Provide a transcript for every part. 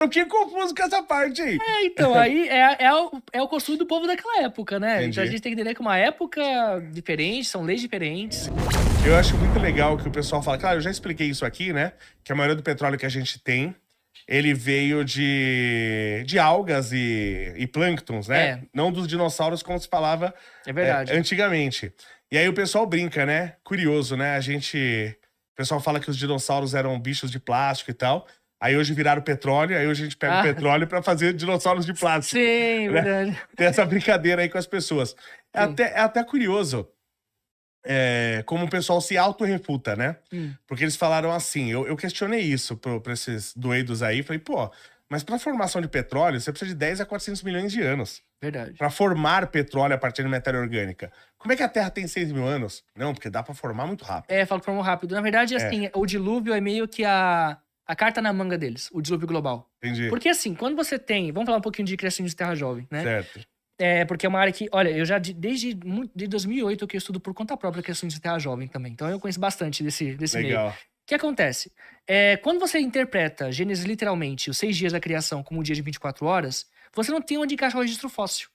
Eu fiquei confuso com essa parte aí. Então, aí é o costume do povo daquela época, né? Então a Entendi. gente tem que entender que é uma época diferente, são leis diferentes. Eu acho muito legal que o pessoal fala, claro, eu já expliquei isso aqui, né? Que a maioria do petróleo que a gente tem, ele veio de algas e plânctons, né? É. Não dos dinossauros como se falava É verdade. antigamente. E aí o pessoal brinca, né? Curioso, né? O pessoal fala que os dinossauros eram bichos de plástico e tal. Aí hoje viraram petróleo, aí hoje a gente pega o petróleo pra fazer dinossauros de plástico. Sim, né? verdade. Tem essa brincadeira aí com as pessoas. É Sim. até curioso como o pessoal se autorrefuta, né? Porque eles falaram assim, eu questionei isso pra esses doidos aí, falei, pô, mas pra formação de petróleo, você precisa de 10 a 400 milhões de anos. Verdade. Pra formar petróleo a partir de matéria orgânica. Como é que a Terra tem 6 mil anos? Não, porque dá pra formar muito rápido. Falo forma rápido. Na verdade, assim, o dilúvio é meio que a carta na manga deles, o dilúvio global. Entendi. Porque assim, quando você tem... Vamos falar um pouquinho de criação de terra jovem, né? Certo. Porque é uma área que... Olha, eu já desde 2008 que eu estudo por conta própria questões de terra jovem também. Então eu conheço bastante desse meio. Legal. O que acontece? Quando você interpreta Gênesis literalmente, os 6 dias da criação, como um dia de 24 horas, você não tem onde encaixar o registro fóssil.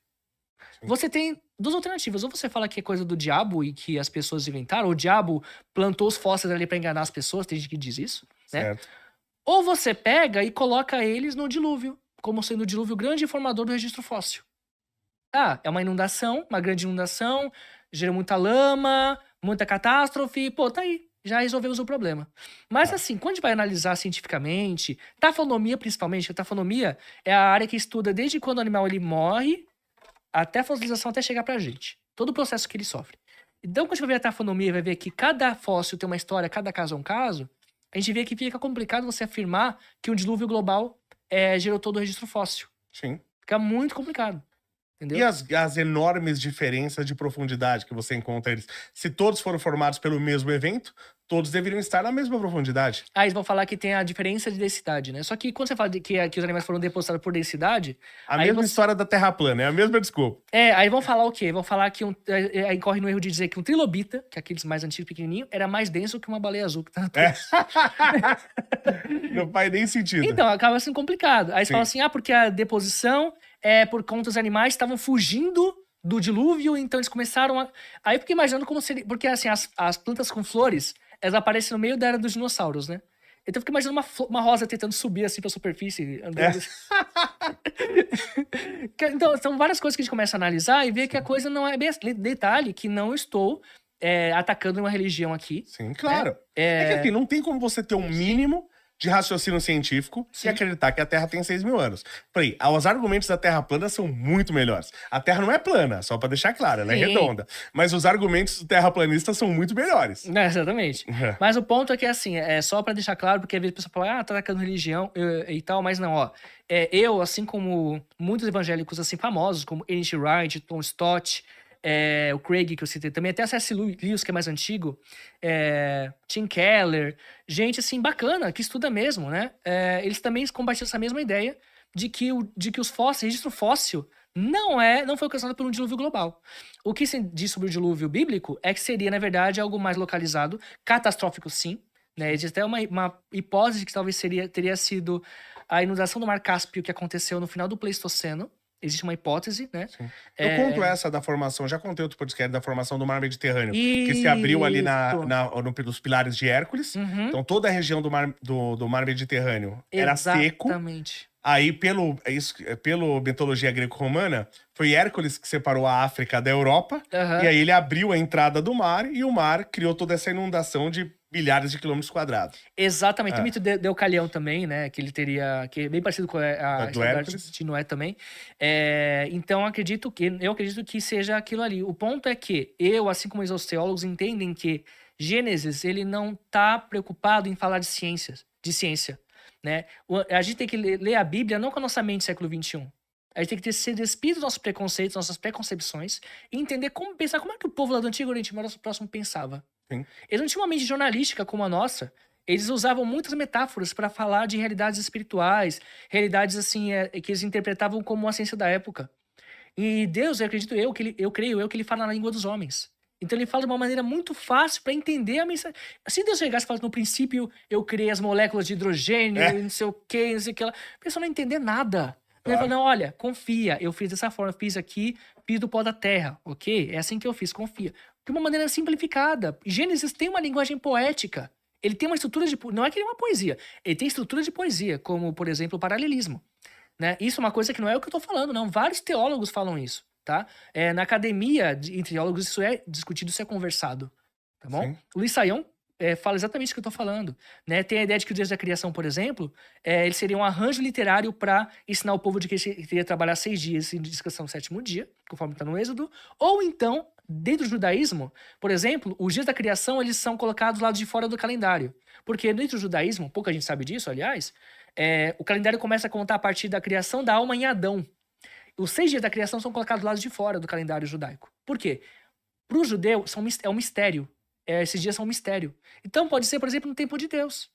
Você tem 2 alternativas. Ou você fala que é coisa do diabo e que as pessoas inventaram, ou o diabo plantou os fósseis ali pra enganar as pessoas, tem gente que diz isso, né? Certo. Ou você pega e coloca eles no dilúvio, como sendo o dilúvio grande formador do registro fóssil. É uma inundação, uma grande inundação, gerou muita lama, muita catástrofe, pô, tá aí. Já resolvemos o problema. Mas assim, quando a gente vai analisar cientificamente, tafonomia principalmente, a tafonomia é a área que estuda desde quando o animal ele morre até a fossilização, até chegar pra gente. Todo o processo que ele sofre. Então, quando a gente vai ver a tafonomia, vai ver que cada fóssil tem uma história, cada caso é um caso, a gente vê que fica complicado você afirmar que um dilúvio global gerou todo o registro fóssil. Sim. Fica muito complicado. Entendeu? E as enormes diferenças de profundidade que você encontra eles? Se todos foram formados pelo mesmo evento, todos deveriam estar na mesma profundidade. Eles vão falar que tem a diferença de densidade, né? Só que quando você fala que os animais foram depositados por densidade... A mesma história da Terra plana, é a mesma desculpa. Aí vão falar o quê? Vão falar que aí corre no erro de dizer que um trilobita, que é aqueles mais antigos pequenininho, era mais denso que uma baleia azul que tá na Terra. Não faz nem sentido. Então, acaba sendo complicado. Aí eles falam assim, porque a deposição por conta dos animais estavam fugindo do dilúvio, então eles começaram a... Aí eu fiquei imaginando como seria... Porque, assim, as plantas com flores, elas aparecem no meio da era dos dinossauros, né? Então eu fiquei imaginando uma rosa tentando subir, assim, pra superfície, andando assim. Então, são várias coisas que a gente começa a analisar e ver que a coisa não é bem assim. Detalhe que não estou atacando uma religião aqui. Sim, claro. É que, assim, não tem como você ter um mínimo de raciocínio científico e acreditar que a Terra tem 6 mil anos. Falei, os argumentos da Terra plana são muito melhores. A Terra não é plana, só pra deixar claro, ela é redonda. Mas os argumentos do terraplanista são muito melhores. Exatamente. Mas o ponto é que, assim, só pra deixar claro, porque às vezes a pessoa fala, tá atacando religião e tal, mas não, eu, assim como muitos evangélicos, assim, famosos, como N.T. Wright, Tom Stott, o Craig, que eu citei também, até a C.S. Lewis, que é mais antigo, Tim Keller, gente, assim, bacana, que estuda mesmo, né? Eles também compartilham essa mesma ideia de que os fósseis, registro fóssil, não foi ocasionado por um dilúvio global. O que se diz sobre o dilúvio bíblico é que seria, na verdade, algo mais localizado, catastrófico sim, né? Existe até uma hipótese que talvez teria sido a inundação do Mar Cáspio que aconteceu no final do Pleistoceno. Existe uma hipótese, né? Sim. Eu conto essa da formação, já contei outro podcast da formação do Mar Mediterrâneo, que se abriu ali nos pilares de Hércules. Então toda a região do Mar Mediterrâneo era seco. Exatamente. Aí, pelo mitologia greco-romana, foi Hércules que separou a África da Europa, e aí ele abriu a entrada do mar, e o mar criou toda essa inundação de milhares de quilômetros quadrados. Exatamente. O mito de Deucalião também, né? Que ele teria... Que é bem parecido com a do Hércules. de Noé também. Então, eu acredito que seja aquilo ali. O ponto é que assim como os teólogos, entendem que Gênesis, ele não tá preocupado em falar de ciência. Né? A gente tem que ler a Bíblia não com a nossa mente século XXI. A gente tem que ser despido dos nossos preconceitos, nossas preconcepções, e entender como é que o povo lá do Antigo Oriente Próximo pensava. Sim. Eles não tinham uma mente jornalística como a nossa. Eles usavam muitas metáforas para falar de realidades espirituais, realidades assim que eles interpretavam como a ciência da época. E Deus, eu creio que ele fala na língua dos homens. Então ele fala de uma maneira muito fácil para entender a mensagem. Se Deus chegasse e falasse, no princípio eu criei as moléculas de hidrogênio, não sei o que, não sei o que lá, a pessoa não entender nada. Ele fala, não, olha, confia, eu fiz dessa forma, fiz aqui, fiz do pó da terra, ok? É assim que eu fiz, confia. De uma maneira simplificada. Gênesis tem uma linguagem poética. Ele tem uma estrutura de... Não é que ele é uma poesia. Ele tem estrutura de poesia, como, por exemplo, o paralelismo. Né? Isso é uma coisa que não é o que eu tô falando, não. Vários teólogos falam isso, tá? Na academia, entre teólogos, isso é discutido, isso é conversado, tá bom? Sim. O Luiz Saião fala exatamente o que eu tô falando, né? Tem a ideia de que o Deus da criação, por exemplo, ele seria um arranjo literário para ensinar o povo de que ele teria trabalhar 6 dias e descansar no 7º dia, conforme está no Êxodo, ou então, dentro do judaísmo, por exemplo, os dias da criação, eles são colocados lá de fora do calendário, porque dentro do judaísmo, pouca gente sabe disso, aliás, o calendário começa a contar a partir da criação da alma em Adão. Os 6 dias da criação são colocados lá de fora do calendário judaico. Por quê? Para o judeu, é um mistério. Esses dias são um mistério. Então, pode ser, por exemplo, no tempo de Deus.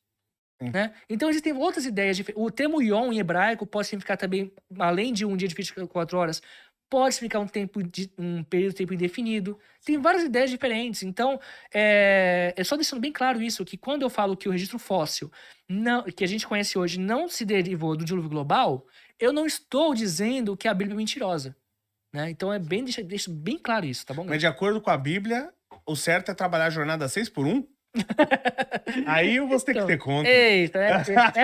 Né? Então, existem outras ideias. O termo Yom, em hebraico, pode significar também, além de um dia de 24 horas, pode significar um período de tempo indefinido. Tem várias ideias diferentes. Então, só deixando bem claro isso, que quando eu falo que o registro fóssil, que a gente conhece hoje, não se derivou do dilúvio global, eu não estou dizendo que a Bíblia é mentirosa. Né? Então, deixa bem claro isso, tá bom? Mas de acordo com a Bíblia, o certo é trabalhar a jornada 6x1? Aí você tem que ter conta. Eita,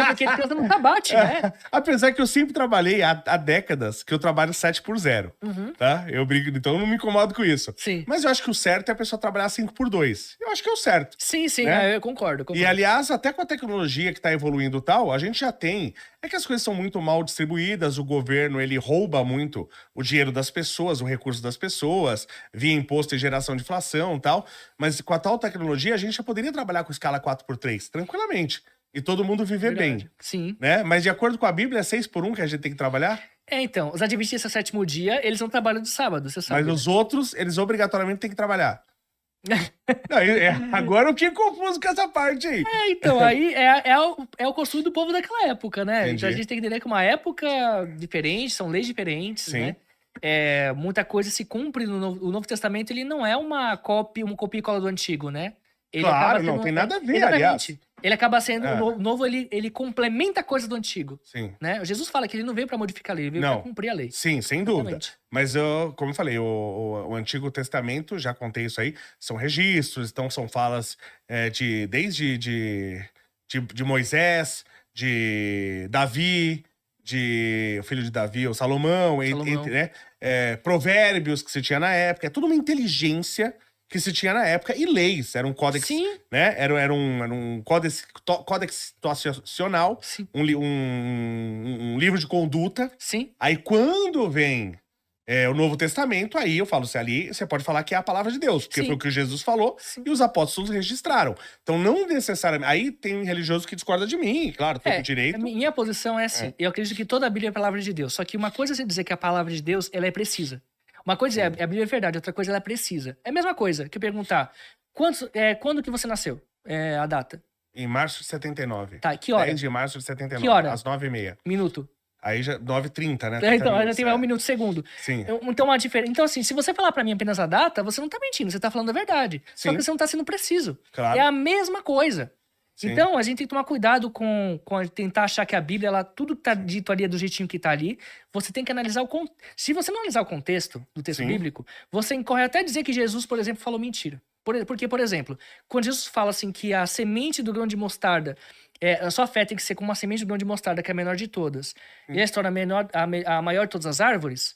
porque ele pensa no sabate, né? Apesar que eu sempre trabalhei há décadas que eu trabalho 7x0, tá? Eu brigo, então eu não me incomodo com isso. Sim. Mas eu acho que o certo é a pessoa trabalhar 5x2. Eu acho que é o certo. Sim, né? Eu concordo. E aliás, até com a tecnologia que tá evoluindo e tal, a gente já tem... É que as coisas são muito mal distribuídas, o governo, ele rouba muito o dinheiro das pessoas, o recurso das pessoas, via imposto e geração de inflação e tal, mas com a tal tecnologia, a gente já poderia trabalhar com escala 4x3, tranquilamente, e todo mundo viver bem. Sim. Né? Mas de acordo com a Bíblia, é 6x1 que a gente tem que trabalhar? Então, os adventistas 7º dia, eles não trabalham de sábado, você sabe. Mas os outros, eles obrigatoriamente têm que trabalhar. Não, agora eu fiquei confuso com essa parte aí. Então, aí é o costume do povo daquela época, né? Entendi. Então a gente tem que entender que é uma época diferente, são leis diferentes, Sim. né? Muita coisa se cumpre no o Novo Testamento, ele não é uma copia e cola do Antigo, né? Ele claro, não tem nada a ver, exatamente. aliás. Ele acaba sendo, o novo, ele complementa a coisa do Antigo. Sim. Né? Jesus fala que ele não veio para modificar a lei, ele veio para cumprir a lei. Sim, sem dúvida. Exatamente. Mas, como eu falei, o Antigo Testamento, já contei isso aí, são registros, então são falas desde de Moisés, de Davi, o filho de Davi, o Salomão. Né? Provérbios que se tinha na época, é tudo uma inteligência que se tinha na época, e leis, era um códex, Sim. né? Era um códex situacional, um livro de conduta. Sim. Aí quando vem o Novo Testamento, aí eu falo, se ali você pode falar que é a palavra de Deus, porque Sim. foi o que Jesus falou e os apóstolos registraram. Então não necessariamente... Aí tem religioso que discorda de mim, claro, tô com direito. A minha posição é assim, eu acredito que toda a Bíblia é a palavra de Deus, só que uma coisa é você dizer que a palavra de Deus, ela é precisa. Uma coisa a Bíblia é verdade, outra coisa ela é precisa. É a mesma coisa que perguntar, quando que você nasceu? A data? Em março de 79. Tá, que hora? 10 de março de 79. Que hora? Às 9h30. Minuto. Aí já 9h30, né? Então, ainda tem mais 1 minuto, segundo. Sim. Então, então, assim, se você falar pra mim apenas a data, você não tá mentindo, você tá falando a verdade. Sim. Só que você não tá sendo preciso. Claro. É a mesma coisa. Sim. Então, a gente tem que tomar cuidado com tentar achar que a Bíblia, tudo que tá dito ali é do jeitinho que tá ali. Você tem que analisar o contexto. Se você não analisar o contexto do texto bíblico, você incorre até dizer que Jesus, por exemplo, falou mentira. Porque, por exemplo, quando Jesus fala assim que a semente do grão de mostarda, a sua fé tem que ser como uma semente do grão de mostarda, que é a menor de todas, e ela se torna a maior de todas as árvores,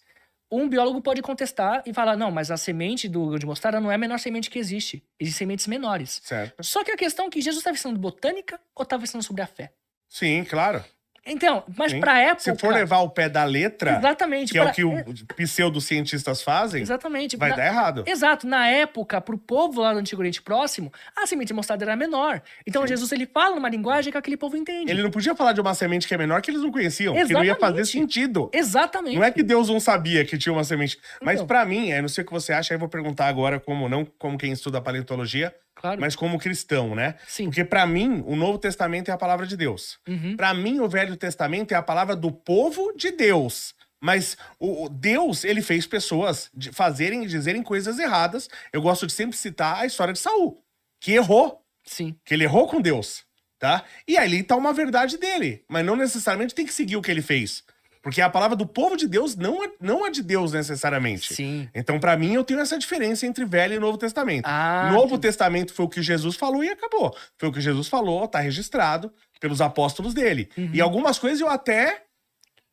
um biólogo pode contestar e falar, não, mas a semente do grão de mostarda não é a menor semente que existe. Existem sementes menores. Certo. Só que a questão é que Jesus estava ensinando botânica ou estava ensinando sobre a fé? Sim, claro. Então, mas pra época... Se for levar o pé da letra, exatamente, que é o que os pseudocientistas fazem, exatamente, vai dar errado. Exato. Na época, pro povo lá do Antigo Oriente Próximo, a semente de mostarda era menor. Então Jesus, ele fala numa linguagem que aquele povo entende. Ele não podia falar de uma semente que é menor que eles não conheciam, que não ia fazer sentido. Exatamente. Não é que Deus não sabia que tinha uma semente. Mas pra mim, não sei o que você acha, aí eu vou perguntar agora, não como quem estuda paleontologia, claro, mas como cristão, né? Sim. Porque pra mim, o Novo Testamento é a palavra de Deus. Pra mim, o Velho Testamento é a palavra do povo de Deus. Mas o Deus, ele fez pessoas fazerem e dizerem coisas erradas. Eu gosto de sempre citar a história de Saul, que errou. Sim. Que ele errou com Deus, tá? E ali tá uma verdade dele, mas não necessariamente tem que seguir o que ele fez. Porque a palavra do povo de Deus não é de Deus necessariamente. Sim. Então, pra mim, eu tenho essa diferença entre Velho e Novo Testamento. Ah, Novo Testamento foi o que Jesus falou e acabou. Foi o que Jesus falou, tá registrado pelos apóstolos dele. E algumas coisas eu até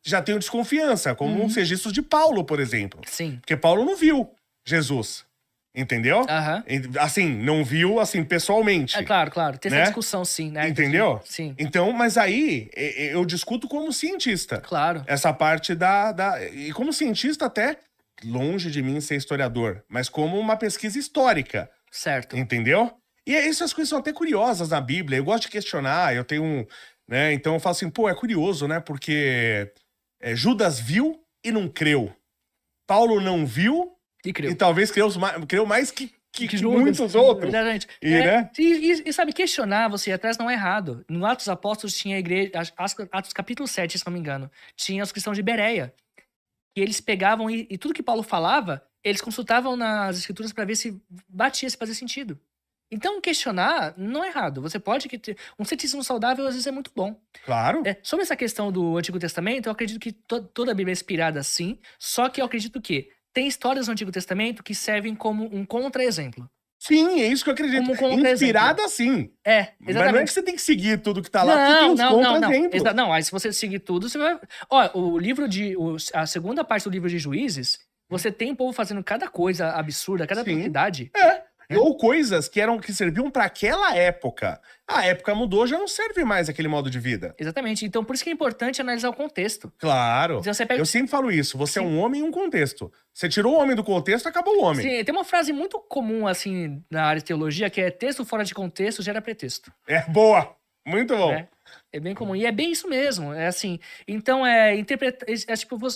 já tenho desconfiança, como os registros de Paulo, por exemplo. Sim. Porque Paulo não viu Jesus, entendeu? Aham. Assim, não viu, assim, pessoalmente. É claro, claro. Tem né? essa discussão, sim, né? Entendeu? Sim. Então, mas aí eu discuto como cientista. Claro. Essa parte E como cientista, até longe de mim ser historiador, mas como uma pesquisa histórica. Certo. Entendeu? E essas coisas são até curiosas na Bíblia. Eu gosto de questionar, eu tenho um. Né? Então eu falo assim, pô, é curioso, né? Porque Judas viu e não creu. Paulo não viu E creu. e talvez creu mais que muitos outros. Exatamente. Né? E sabe, questionar você ir atrás não é errado. No Atos dos Apóstolos tinha a igreja, Atos capítulo 7, se não me engano, tinha os cristãos de Bereia. E eles pegavam e tudo que Paulo falava, eles consultavam nas escrituras para ver se batia, se fazia sentido. Então, questionar não é errado. Você pode ter um ceticismo saudável, às vezes é muito bom. Claro. Sobre essa questão do Antigo Testamento, eu acredito que toda a Bíblia é inspirada sim, só que eu acredito que tem histórias do Antigo Testamento que servem como um contra-exemplo. Sim, é isso que eu acredito. Como contra-exemplo. Inspirada, sim. Exatamente. Mas não é que você tem que seguir tudo que tá lá, porque tem uns contra-exemplos. Não, aí se você seguir tudo, você vai... Ó, a segunda parte do livro de Juízes, você tem o povo fazendo cada coisa absurda, cada atrocidade. Ou coisas que serviam pra aquela época. A época mudou, já não serve mais aquele modo de vida. Exatamente. Então, por isso que é importante analisar o contexto. Claro. Então, você pega... Eu sempre falo isso. Você é um homem em um contexto. Você tirou o homem do contexto, acabou o homem. Sim, tem uma frase muito comum, assim, na área de teologia, que é texto fora de contexto gera pretexto. É boa. Muito bom. É bem comum. E é bem isso mesmo. É assim. Então, tipo,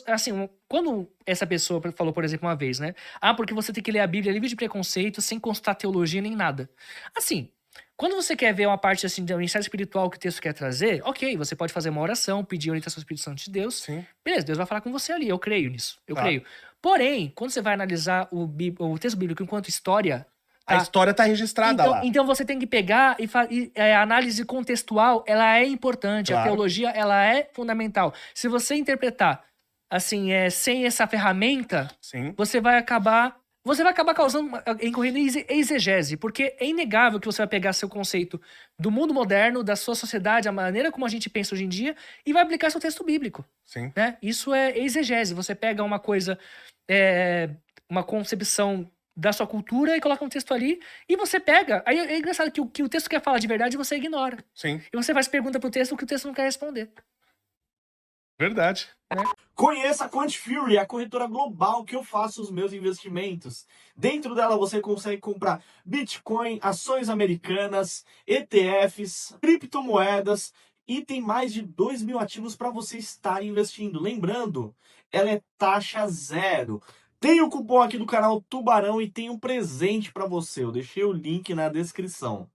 assim, quando essa pessoa falou, por exemplo, uma vez, né? Porque você tem que ler a Bíblia livre de preconceito, sem consultar teologia nem nada. Assim, quando você quer ver uma parte, assim, do insight espiritual que o texto quer trazer, ok, você pode fazer uma oração, pedir a orientação do Espírito Santo de Deus. Sim. Beleza, Deus vai falar com você ali. Eu creio nisso. Eu creio. Porém, quando você vai analisar o texto bíblico enquanto história... A história tá registrada lá. Então você tem que pegar a análise contextual, ela é importante. Claro. A teologia, ela é fundamental. Se você interpretar, assim, sem essa ferramenta, você vai acabar incorrendo em exegese, porque é inegável que você vai pegar seu conceito do mundo moderno, da sua sociedade, a maneira como a gente pensa hoje em dia, e vai aplicar seu texto bíblico. Sim. Né? Isso é exegese. Você pega uma coisa, uma concepção da sua cultura e coloca um texto ali, e você pega... Aí é engraçado que o texto quer falar de verdade você ignora. Sim. E você faz pergunta pro texto que o texto não quer responder. Verdade. Conheça a Quant Fury, a corretora global que eu faço os meus investimentos. Dentro dela você consegue comprar Bitcoin, ações americanas, ETFs, criptomoedas e tem mais de 2.000 ativos para você estar investindo. Lembrando, ela é taxa zero. Tem o cupom aqui do canal Tubarão e tem um presente para você. Eu deixei o link na descrição.